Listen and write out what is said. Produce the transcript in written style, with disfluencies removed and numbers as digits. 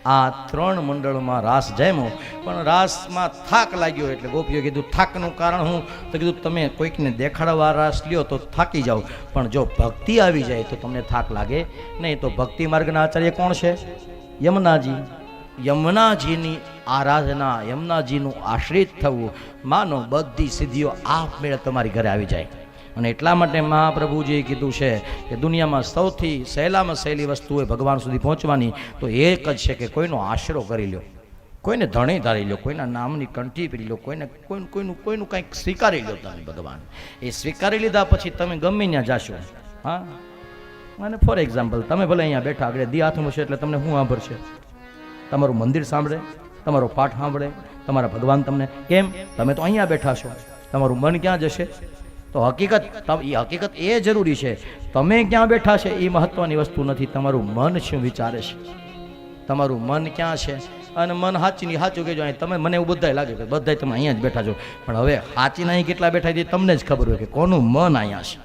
આ ત્રણ મંડળમાં રાસ જમ્યો, પણ રાસમાં થાક લાગ્યો એટલે ગોપીઓ કીધું થાકનું કારણ હું? તો કીધું તમે કોઈકને દેખાડવા રાસ લ્યો તો થાકી જાઓ, પણ જો ભક્તિ આવી જાય તો તમને થાક લાગે નહીં. તો ભક્તિ માર્ગના આચાર્ય કોણ છે? યમુનાજી. યમુનાજીની આરાધના, યમુનાજીનું આશ્રિત થવું, માનો બધી સિદ્ધિઓ આપમેળે તમારી ઘરે આવી જાય. અને એટલા માટે મહાપ્રભુજીએ કીધું છે કે દુનિયામાં સૌથી સહેલામાં સહેલી વસ્તુ હોય ભગવાન સુધી પહોંચવાની તો એક જ છે કે કોઈનો આશરો કરી લો, કોઈને ધણી ધારી લો, કોઈના નામની કંઠી પીરી લો, કોઈનું કંઈક સ્વીકારી લો. તમે ભગવાન એ સ્વીકારી લીધા પછી તમે ગમે ત્યાં જાશો. હા, અને ફોર એક્ઝામ્પલ તમે ભલે અહીંયા બેઠા આગળ દી હાથમાં છે એટલે તમને શું સાંભળશે? તમારું મંદિર સાંભળે, તમારો પાઠ સાંભળે, તમારા ભગવાન તમને. કેમ? તમે તો અહીંયા બેઠા છો. તમારું મન ક્યાં જશે? તો હકીકત એ જરૂરી છે. તમે ક્યાં બેઠા છે એ મહત્વની વસ્તુ નથી, તમારું મન શું વિચારે છે, તમારું મન ક્યાં છે. અને મન સાચી સાચું કહેજો. તમે મને એવું બધાય લાગે કે બધાય તમે અહીંયા જ બેઠા છો, પણ હવે સાચીને અહીં કેટલા બેઠા છે તમને જ ખબર હોય કે કોનું મન અહીંયા છે.